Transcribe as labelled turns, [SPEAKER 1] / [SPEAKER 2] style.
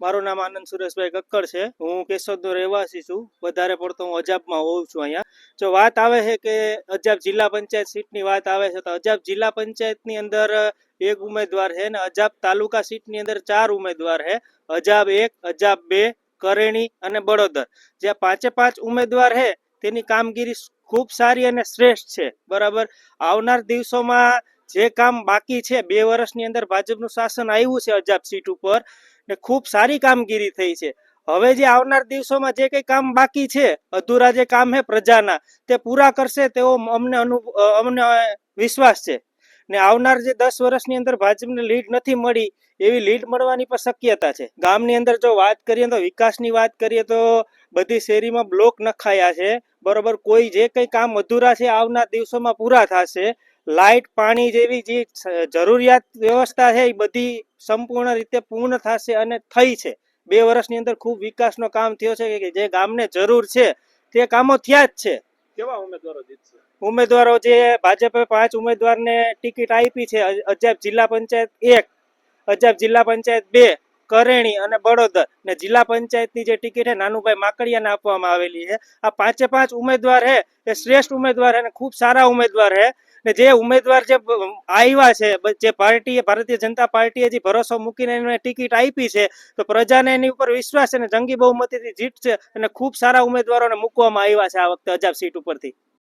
[SPEAKER 1] મારું નામ આનંદ સુરેશભાઈ કક્કડ છે। હું કેશોદનો રહેવાસી છું। વધારે પડતો હું અજાબમાં હોઉં છું। અહીંયા જો વાત આવે છે કે અજાબ જિલ્લા પંચાયત સીટની વાત આવે છે તો અજાબ જિલ્લા પંચાયતની અંદર એક ઉમેદવાર છે ને અજાબ તાલુકા સીટની અંદર 4 ઉમેદવાર છે। અજાબ 1, અજાબ 2, કરેણી અને બળોદર જે પાંચે પાંચ ઉમેદવાર છે તેની કામગીરી ખૂબ સારી અને શ્રેષ્ઠ છે। બરાબર, આવનાર દિવસોમાં જે કામ બાકી છે, 2 વર્ષની અંદર ભાજપનું શાસન આવ્યું છે અજાબ સીટ ઉપર ને ખૂબ સારી કામગીરી થઈ છે। હવે જે આવનાર દિવસોમાં જે કંઈ કામ બાકી છે, અધૂરા જે કામ છે પ્રજાના, તે પૂરા કરશે તેવો અમને વિશ્વાસ છે ને આવનાર જે 10 વર્ષની અંદર ભાજપને લીડ નથી મળી એવી લીડ મળવાની પણ શક્યતા છે। ગામની અંદર જો વાત કરીએ તો વિકાસની વાત કરીએ તો બધી શેરીમાં બ્લોક નખાયા છે। બરોબર, કોઈ જે કંઈ કામ અધૂરા છે આવનાર દિવસોમાં પૂરા થશે। લાઇટ પાણી જેવી જે જરૂરિયાત વ્યવસ્થા છે એ બધી સંપૂર્ણ રીતે પૂર્ણ થશે અને થઈ છે। 2 વર્ષની અંદર ખૂબ વિકાસનો કામ થયો છે કે જે ગામને જરૂર છે તે કામો થયા જ છે।
[SPEAKER 2] કેવા ઉમેદવારો જીતશે?
[SPEAKER 1] ઉમેદવારો જે ભાજપે 5 ઉમેદવારને ટિકિટ આપી છે, અજાબ જિલ્લા પંચાયત 1, અજાબ જિલ્લા પંચાયત 2, કરેણી અને બળોદર ને જિલ્લા પંચાયતની જે ટિકિટ છે નાનુભાઈ માકડિયાને આપવામાં આવેલી છે। આ પાંચે પાંચ ઉમેદવાર છે એ શ્રેષ્ઠ ઉમેદવાર છે અને ખૂબ સારા ઉમેદવાર છે ને જે ઉમેદવાર જે આવ્યા છે, જે ભારતીય જનતા પાર્ટીએ જે ભરોસો મૂકીને એને ટિકિટ આપી છે તો પ્રજાને એની ઉપર વિશ્વાસ છે અને જંગી બહુમતીથી જીતશે અને ખૂબ સારા ઉમેદવારોને મૂકવામાં આવ્યા છે આ વખતે અજાબ સીટ ઉપરથી।